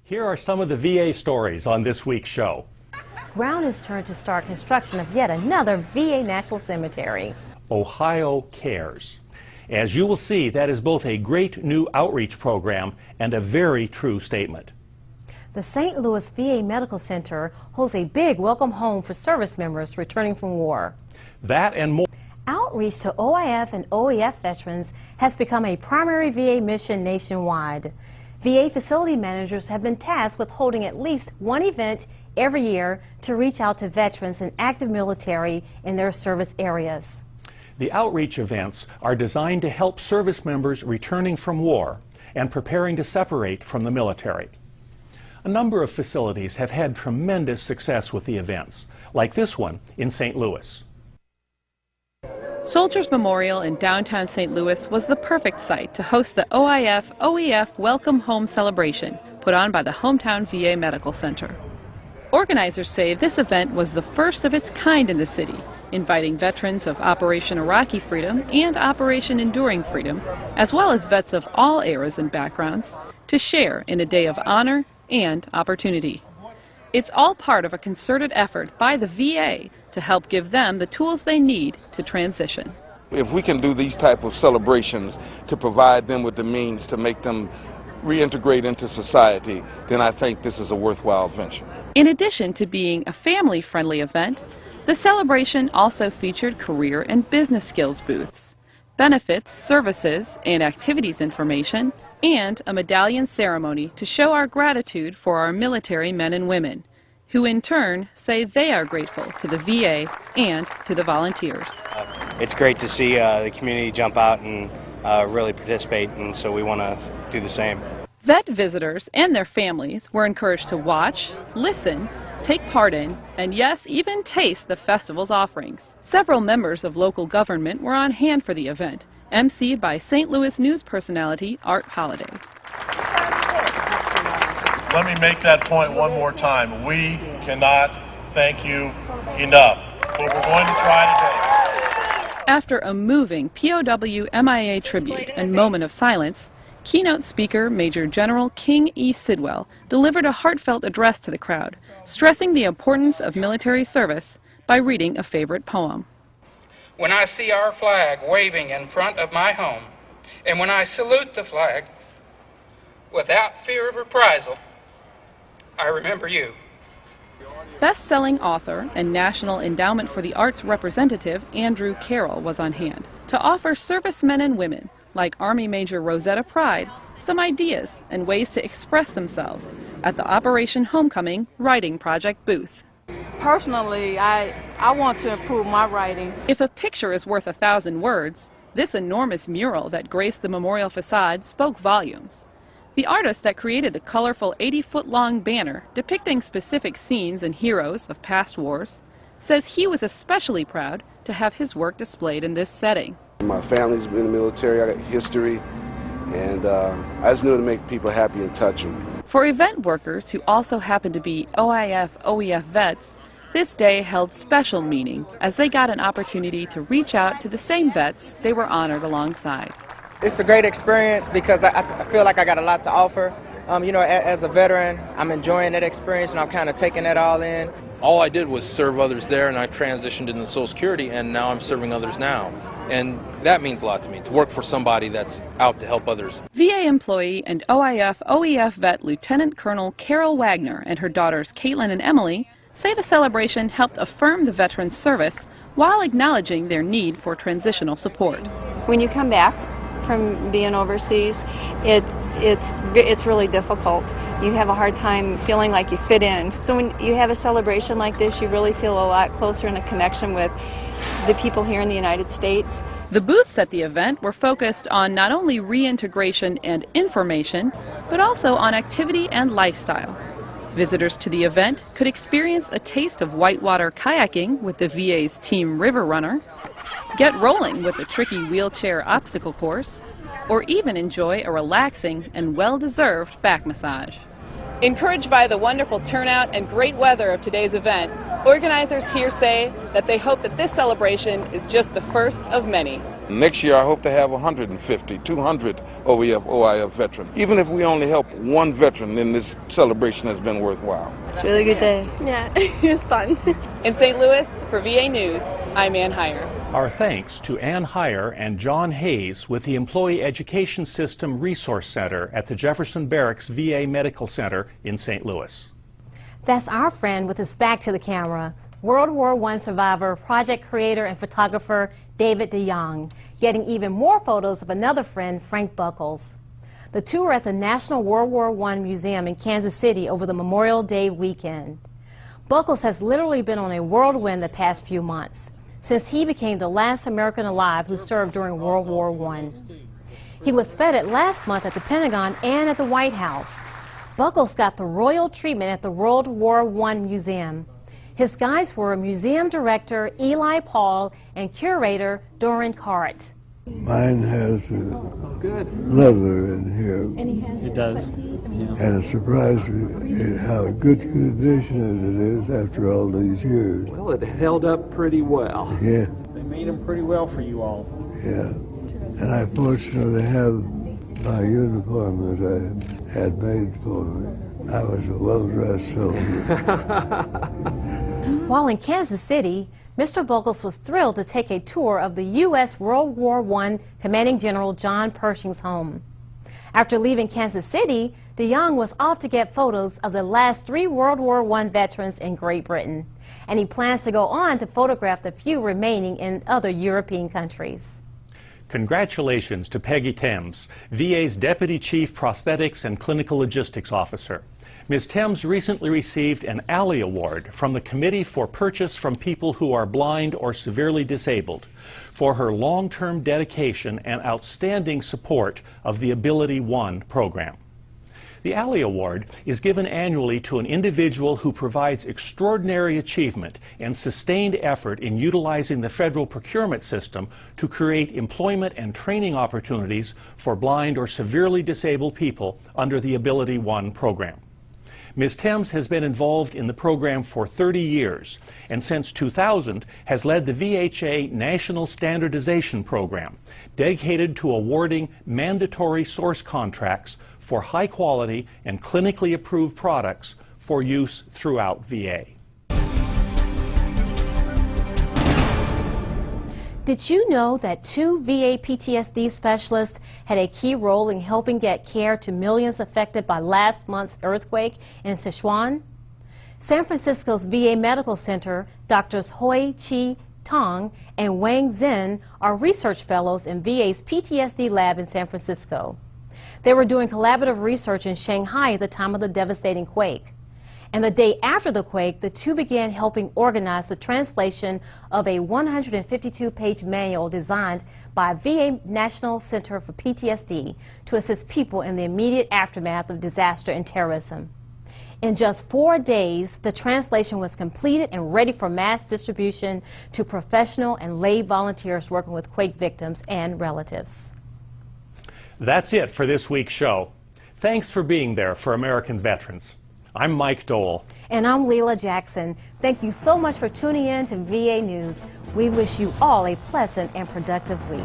Here are some of the VA stories on this week's show. Ground is turned to start construction of yet another VA National Cemetery. Ohio Cares. As you will see, that is both a great new outreach program and a very true statement. The St. Louis VA Medical Center holds a big welcome home for service members returning from war. That and more. Outreach to OIF and OEF veterans has become a primary VA mission nationwide. VA facility managers have been tasked with holding at least one event every year to reach out to veterans and active military in their service areas. The outreach events are designed to help service members returning from war and preparing to separate from the military. A number of facilities have had tremendous success with the events, like this one in St. Louis. Soldiers Memorial in downtown St. Louis was the perfect site to host the OIF-OEF Welcome Home celebration put on by the hometown VA Medical Center. Organizers say this event was the first of its kind in the city, inviting veterans of Operation Iraqi Freedom and Operation Enduring Freedom, as well as vets of all eras and backgrounds, to share in a day of honor and opportunity. It's all part of a concerted effort by the VA to help give them the tools they need to transition. If we can do these type of celebrations to provide them with the means to make them reintegrate into society, then I think this is a worthwhile venture. In addition to being a family-friendly event, the celebration also featured career and business skills booths, benefits, services, and activities information, and a medallion ceremony to show our gratitude for our military men and women, who in turn say they are grateful to the VA and to the volunteers. It's great to see the community jump out and really participate, and so we want to do the same. Vet visitors and their families were encouraged to watch, listen, take part in, and yes, even taste the festival's offerings. Several members of local government were on hand for the event, emceed by St. Louis news personality Art Holliday. Let me make that point one more time. We cannot thank you enough for what we're going to try today. After a moving POW MIA tribute and moment of silence, keynote speaker Major General King E. Sidwell delivered a heartfelt address to the crowd, stressing the importance of military service by reading a favorite poem. When I see our flag waving in front of my home, and when I salute the flag without fear of reprisal, I remember you. Best-selling author and National Endowment for the Arts representative Andrew Carroll was on hand to offer servicemen and women, like Army Major Rosetta Pride, some ideas and ways to express themselves at the Operation Homecoming Writing Project booth. Personally, I want to improve my writing. If a picture is worth 1,000 words, this enormous mural that graced the memorial facade spoke volumes. The artist that created the colorful 80-foot-long banner depicting specific scenes and heroes of past wars says he was especially proud to have his work displayed in this setting. My family's been in the military, I got history, and I just knew to make people happy and touch them. For event workers who also happen to be OIF-OEF vets, this day held special meaning as they got an opportunity to reach out to the same vets they were honored alongside. It's a great experience because I feel like I got a lot to offer. As a veteran, I'm enjoying that experience and I'm kind of taking that all in. All I did was serve others there, and I transitioned into Social Security, and now I'm serving others now. And that means a lot to me, to work for somebody that's out to help others. VA employee and OIF-OEF vet Lieutenant Colonel Carol Wagner and her daughters Caitlin and Emily say the celebration helped affirm the veterans' service while acknowledging their need for transitional support. When you come back from being overseas, it's really difficult. You have a hard time feeling like you fit in. So when you have a celebration like this, you really feel a lot closer in a connection with the people here in the United States. The booths at the event were focused on not only reintegration and information, but also on activity and lifestyle. Visitors to the event could experience a taste of whitewater kayaking with the VA's Team River Runner, get rolling with a tricky wheelchair obstacle course, or even enjoy a relaxing and well-deserved back massage. Encouraged by the wonderful turnout and great weather of today's event, Organizers here say that they hope that this celebration is just the first of many. Next year, I hope to have 150, 200 OEF, OIF veterans. Even if we only help one veteran, then this celebration has been worthwhile. It's a really good day. Yeah, it was fun. In St. Louis, for VA News, I'm Ann Heyer. Our thanks to Ann Heyer and John Hayes with the Employee Education System Resource Center at the Jefferson Barracks VA Medical Center in St. Louis. That's our friend with his back to the camera, World War I survivor, project creator, and photographer David DeYoung, getting even more photos of another friend, Frank Buckles. The two are at the National World War I Museum in Kansas City over the Memorial Day weekend. Buckles has literally been on a whirlwind the past few months, since he became the last American alive who served during World War I. He was feted last month at the Pentagon and at the White House. Buckles got the royal treatment at the World War I Museum. His guides were museum director Eli Paul and curator Doran Cart. Mine has leather in here. It does. And it surprised me how good condition it is after all these years. Well, it held up pretty well. Yeah. They made them pretty well for you all. Yeah. And I'm fortunate to have my uniform that I had made for me. I was a well-dressed soldier. While in Kansas City, Mr. Buckles was thrilled to take a tour of the U.S. World War I Commanding General John Pershing's home. After leaving Kansas City, DeYoung was off to get photos of the last 3 World War I veterans in Great Britain, and he plans to go on to photograph the few remaining in other European countries. Congratulations to Peggy Thames, VA's Deputy Chief Prosthetics and Clinical Logistics Officer. Ms. Thames recently received an Alley Award from the Committee for Purchase from People Who Are Blind or Severely Disabled for her long-term dedication and outstanding support of the Ability One program. The Alley Award is given annually to an individual who provides extraordinary achievement and sustained effort in utilizing the federal procurement system to create employment and training opportunities for blind or severely disabled people under the Ability One program. Ms. Thames has been involved in the program for 30 years and since 2000 has led the VHA National Standardization Program, dedicated to awarding mandatory source contracts for high-quality and clinically approved products for use throughout VA. Did you know that 2 VA PTSD specialists had a key role in helping get care to millions affected by last month's earthquake in Sichuan? San Francisco's VA Medical Center, Drs. Hoi Chi Tong and Wang Zhen are research fellows in VA's PTSD lab in San Francisco. They were doing collaborative research in Shanghai at the time of the devastating quake. And the day after the quake, the two began helping organize the translation of a 152-page manual designed by VA National Center for PTSD to assist people in the immediate aftermath of disaster and terrorism. In just 4 days, the translation was completed and ready for mass distribution to professional and lay volunteers working with quake victims and relatives. That's it for this week's show. Thanks for being there for American veterans. I'm Mike Dole. And I'm Leela Jackson. Thank you so much for tuning in to VA News. We wish you all a pleasant and productive week.